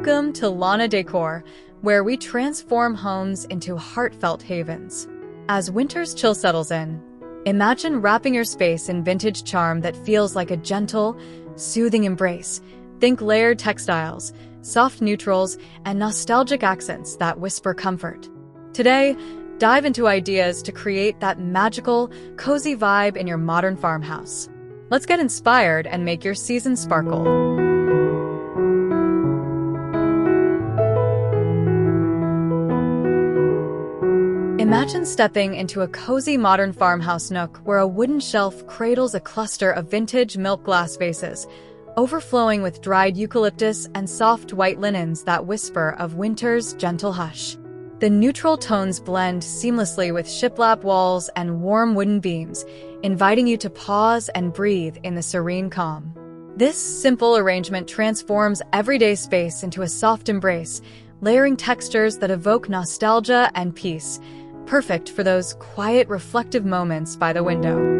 Welcome to Lana Decor, where we transform homes into heartfelt havens. As winter's chill settles in, imagine wrapping your space in vintage charm that feels like a gentle, soothing embrace. Think layered textiles, soft neutrals, and nostalgic accents that whisper comfort. Today, dive into ideas to create that magical, cozy vibe in your modern farmhouse. Let's get inspired and make your season sparkle. Imagine stepping into a cozy modern farmhouse nook where a wooden shelf cradles a cluster of vintage milk glass vases, overflowing with dried eucalyptus and soft white linens that whisper of winter's gentle hush. The neutral tones blend seamlessly with shiplap walls and warm wooden beams, inviting you to pause and breathe in the serene calm. This simple arrangement transforms everyday space into a soft embrace, layering textures that evoke nostalgia and peace, perfect for those quiet, reflective moments by the window.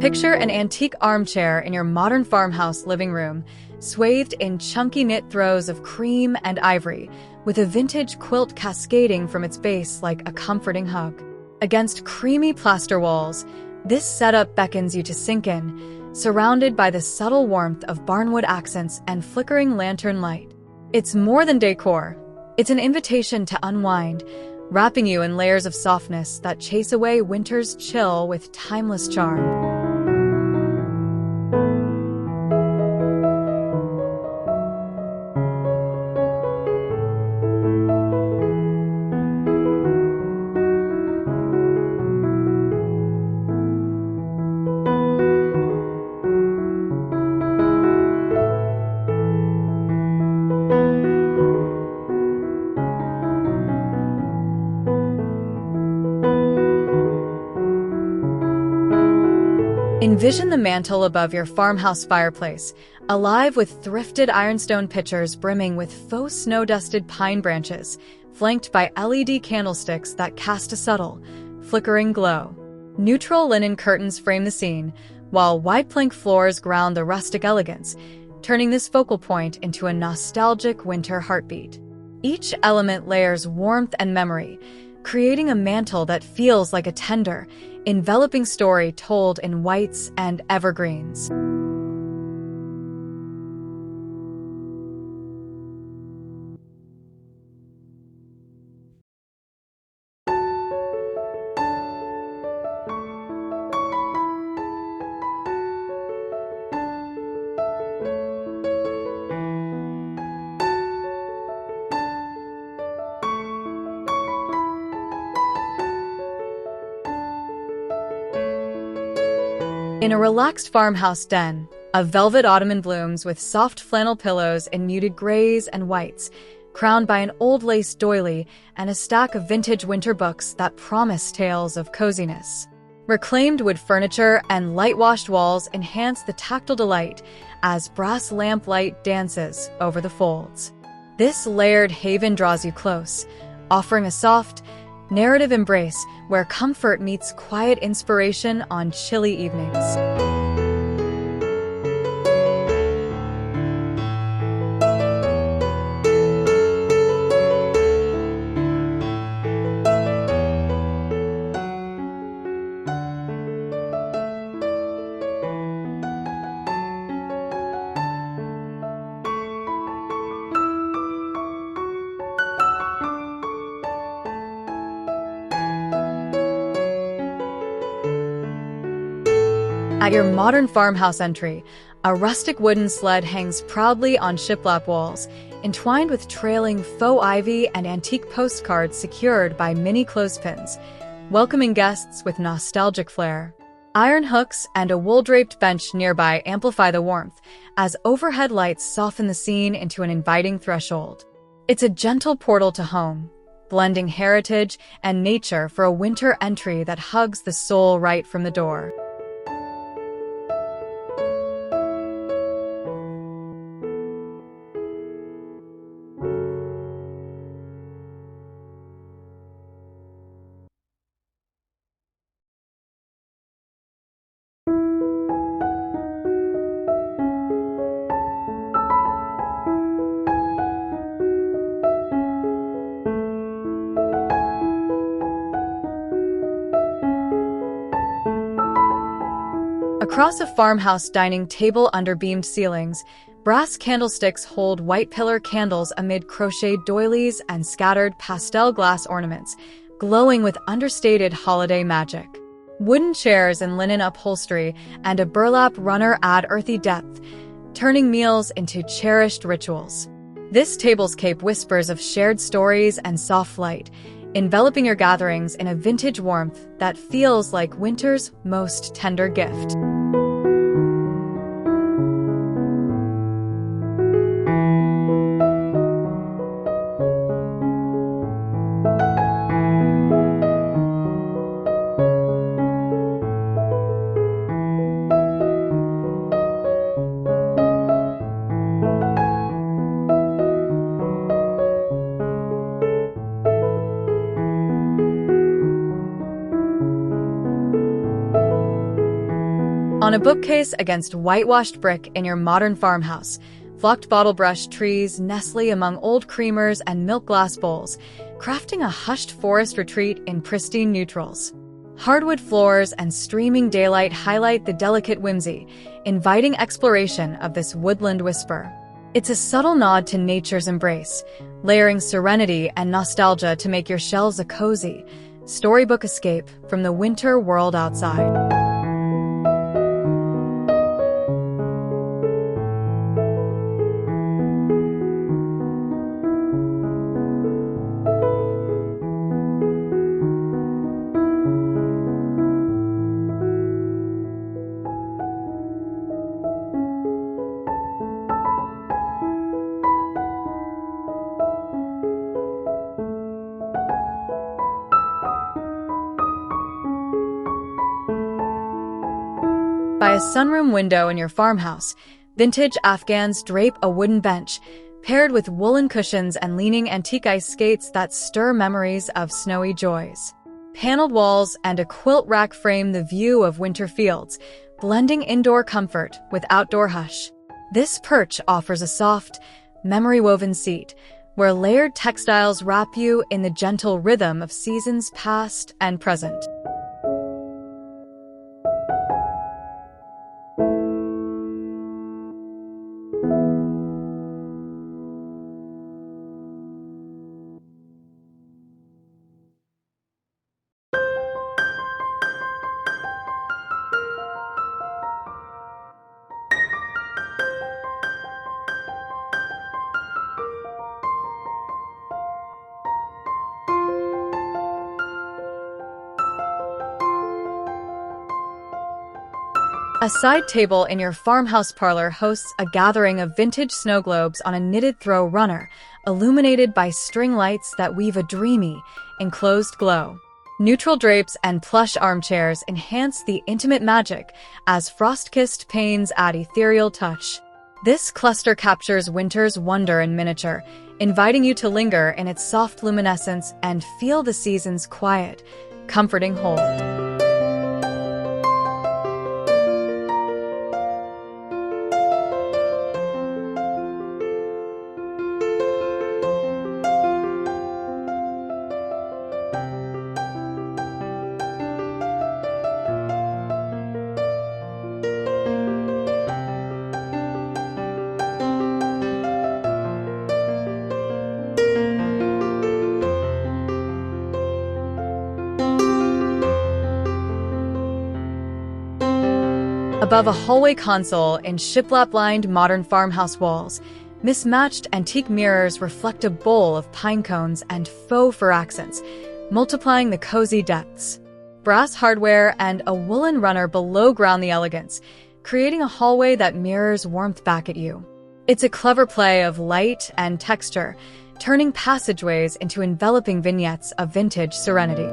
Picture an antique armchair in your modern farmhouse living room, swathed in chunky knit throws of cream and ivory, with a vintage quilt cascading from its base like a comforting hug. Against creamy plaster walls, this setup beckons you to sink in, surrounded by the subtle warmth of barnwood accents and flickering lantern light. It's more than decor. It's an invitation to unwind, wrapping you in layers of softness that chase away winter's chill with timeless charm. Envision the mantel above your farmhouse fireplace, alive with thrifted ironstone pitchers brimming with faux snow-dusted pine branches, flanked by LED candlesticks that cast a subtle, flickering glow. Neutral linen curtains frame the scene, while wide plank floors ground the rustic elegance, turning this focal point into a nostalgic winter heartbeat. Each element layers warmth and memory, creating a mantel that feels like a tender, enveloping story told in whites and evergreens. In a relaxed farmhouse den, a velvet ottoman blooms with soft flannel pillows in muted grays and whites, crowned by an old lace doily and a stack of vintage winter books that promise tales of coziness. Reclaimed wood furniture and light-washed walls enhance the tactile delight as brass lamplight dances over the folds. This layered haven draws you close, offering a soft, narrative embrace where comfort meets quiet inspiration on chilly evenings. At your modern farmhouse entry, a rustic wooden sled hangs proudly on shiplap walls, entwined with trailing faux ivy and antique postcards secured by mini clothespins, welcoming guests with nostalgic flair. Iron hooks and a wool-draped bench nearby amplify the warmth, as overhead lights soften the scene into an inviting threshold. It's a gentle portal to home, blending heritage and nature for a winter entry that hugs the soul right from the door. Across a farmhouse dining table under beamed ceilings, brass candlesticks hold white pillar candles amid crocheted doilies and scattered pastel glass ornaments, glowing with understated holiday magic. Wooden chairs and linen upholstery and a burlap runner add earthy depth, turning meals into cherished rituals. This tablescape whispers of shared stories and soft light, enveloping your gatherings in a vintage warmth that feels like winter's most tender gift. On a bookcase against whitewashed brick in your modern farmhouse, flocked bottlebrush trees nestle among old creamers and milk glass bowls, crafting a hushed forest retreat in pristine neutrals. Hardwood floors and streaming daylight highlight the delicate whimsy, inviting exploration of this woodland whisper. It's a subtle nod to nature's embrace, layering serenity and nostalgia to make your shelves a cozy, storybook escape from the winter world outside. By a sunroom window in your farmhouse, vintage afghans drape a wooden bench, paired with woolen cushions and leaning antique ice skates that stir memories of snowy joys. Paneled walls and a quilt rack frame the view of winter fields, blending indoor comfort with outdoor hush. This perch offers a soft, memory-woven seat, where layered textiles wrap you in the gentle rhythm of seasons past and present. A side table in your farmhouse parlor hosts a gathering of vintage snowglobes on a knitted throw runner, illuminated by string lights that weave a dreamy, enclosed glow. Neutral drapes and plush armchairs enhance the intimate magic as frost-kissed panes add ethereal touch. This cluster captures winter's wonder in miniature, inviting you to linger in its soft luminescence and feel the season's quiet, comforting hold. Above a hallway console in shiplap-lined modern farmhouse walls, mismatched antique mirrors reflect a bowl of pine cones and faux fur accents, multiplying the cozy depths. Brass hardware and a woolen runner below ground the elegance, creating a hallway that mirrors warmth back at you. It's a clever play of light and texture, turning passageways into enveloping vignettes of vintage serenity.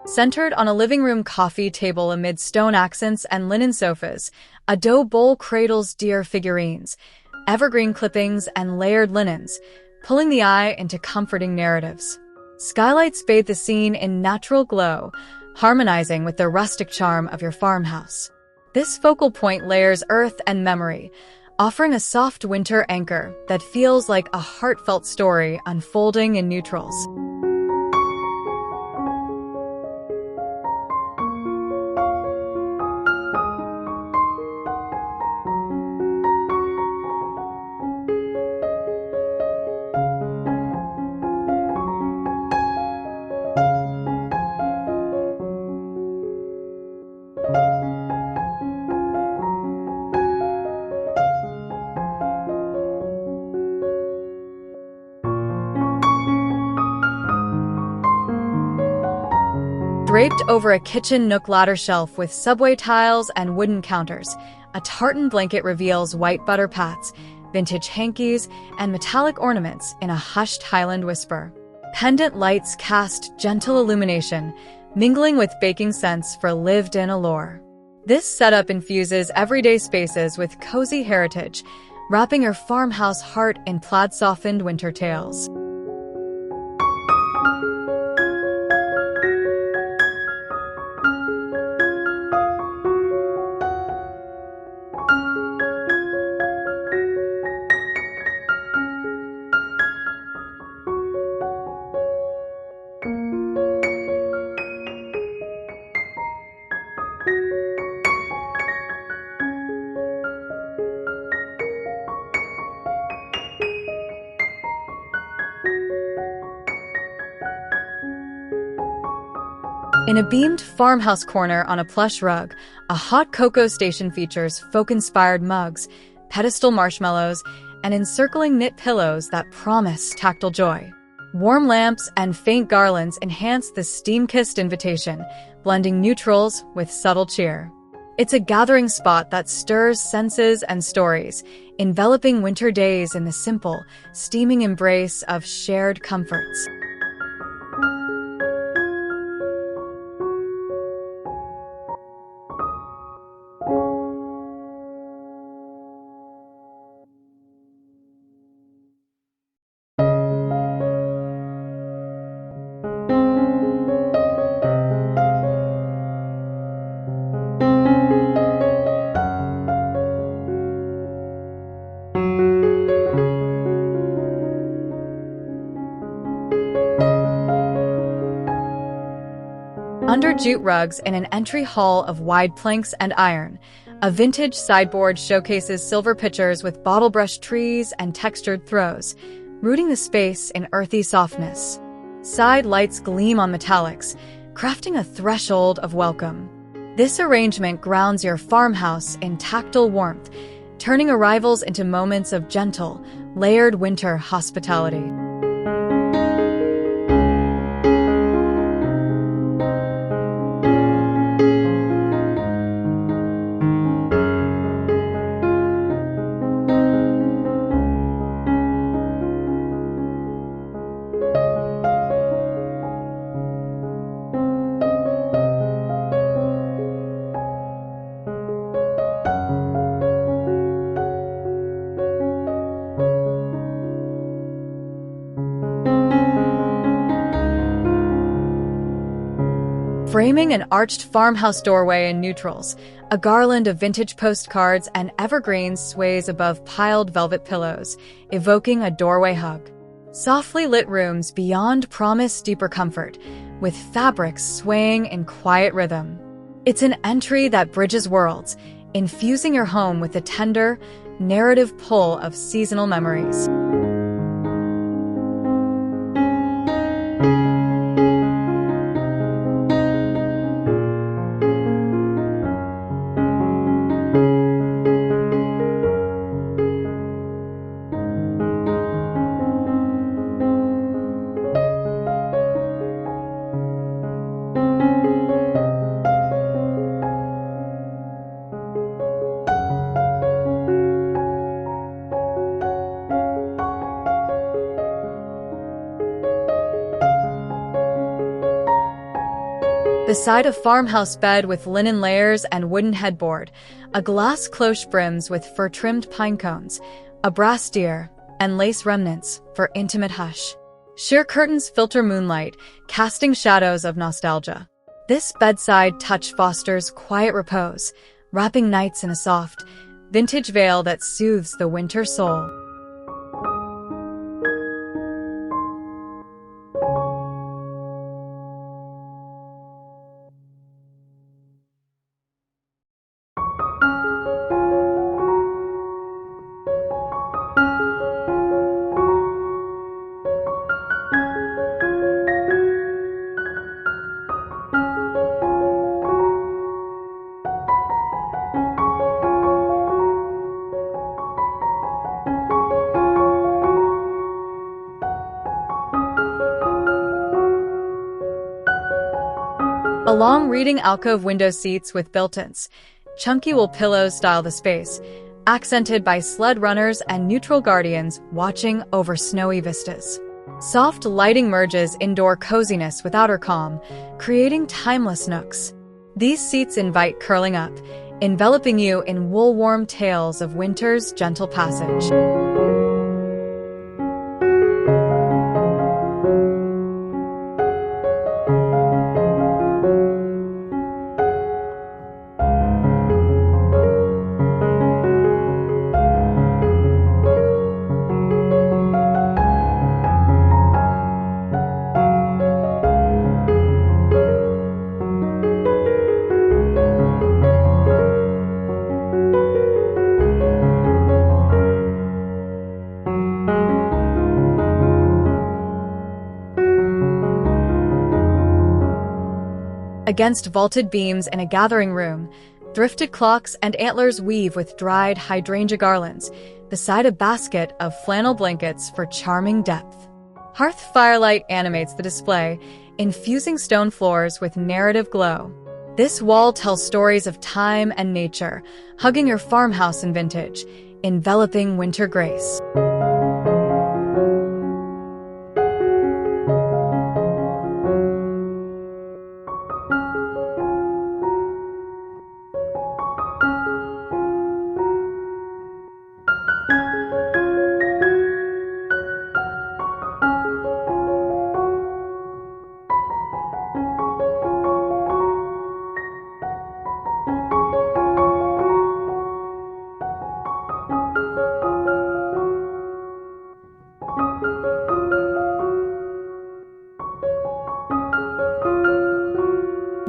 Centered on a living room coffee table amid stone accents and linen sofas, a dough bowl cradles deer figurines, evergreen clippings, and layered linens, pulling the eye into comforting narratives. Skylights bathe the scene in natural glow, harmonizing with the rustic charm of your farmhouse. This focal point layers earth and memory, offering a soft winter anchor that feels like a heartfelt story unfolding in neutrals. Draped over a kitchen nook ladder shelf with subway tiles and wooden counters, a tartan blanket reveals white butter pats, vintage hankies, and metallic ornaments in a hushed Highland whisper. Pendant lights cast gentle illumination, mingling with baking scents for lived-in allure. This setup infuses everyday spaces with cozy heritage, wrapping your farmhouse heart in plaid-softened winter tales. In a beamed farmhouse corner on a plush rug, a hot cocoa station features folk-inspired mugs, pedestal marshmallows, and encircling knit pillows that promise tactile joy. Warm lamps and faint garlands enhance the steam-kissed invitation, blending neutrals with subtle cheer. It's a gathering spot that stirs senses and stories, enveloping winter days in the simple, steaming embrace of shared comforts. Under jute rugs in an entry hall of wide planks and iron, a vintage sideboard showcases silver pitchers with bottlebrush trees and textured throws, rooting the space in earthy softness. Side lights gleam on metallics, crafting a threshold of welcome. This arrangement grounds your farmhouse in tactile warmth, turning arrivals into moments of gentle, layered winter hospitality. Framing an arched farmhouse doorway in neutrals, a garland of vintage postcards and evergreens sways above piled velvet pillows, evoking a doorway hug. Softly lit rooms beyond promise deeper comfort, with fabrics swaying in quiet rhythm. It's an entry that bridges worlds, infusing your home with the tender, narrative pull of seasonal memories. Beside a farmhouse bed with linen layers and wooden headboard, a glass cloche brims with fur-trimmed pine cones, a brass deer, and lace remnants for intimate hush. Sheer curtains filter moonlight, casting shadows of nostalgia. This bedside touch fosters quiet repose, wrapping nights in a soft, vintage veil that soothes the winter soul. A long reading alcove window seats with built-ins. Chunky wool pillows style the space, accented by sled runners and neutral guardians watching over snowy vistas. Soft lighting merges indoor coziness with outer calm, creating timeless nooks. These seats invite curling up, enveloping you in wool-warm tales of winter's gentle passage. Against vaulted beams in a gathering room, thrifted clocks and antlers weave with dried hydrangea garlands, beside a basket of flannel blankets for charming depth. Hearth firelight animates the display, infusing stone floors with narrative glow. This wall tells stories of time and nature, hugging your farmhouse in vintage, enveloping winter grace.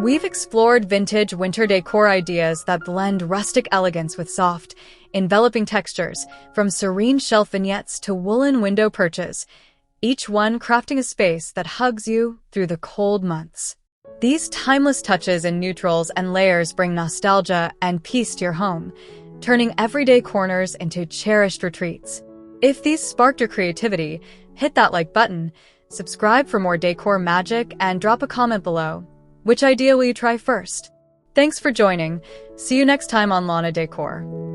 We've explored vintage winter decor ideas that blend rustic elegance with soft, enveloping textures, from serene shelf vignettes to woolen window perches, each one crafting a space that hugs you through the cold months. These timeless touches in neutrals and layers bring nostalgia and peace to your home, turning everyday corners into cherished retreats. If these sparked your creativity, hit that like button, subscribe for more decor magic, and drop a comment below. Which idea will you try first? Thanks for joining. See you next time on Lana Decor.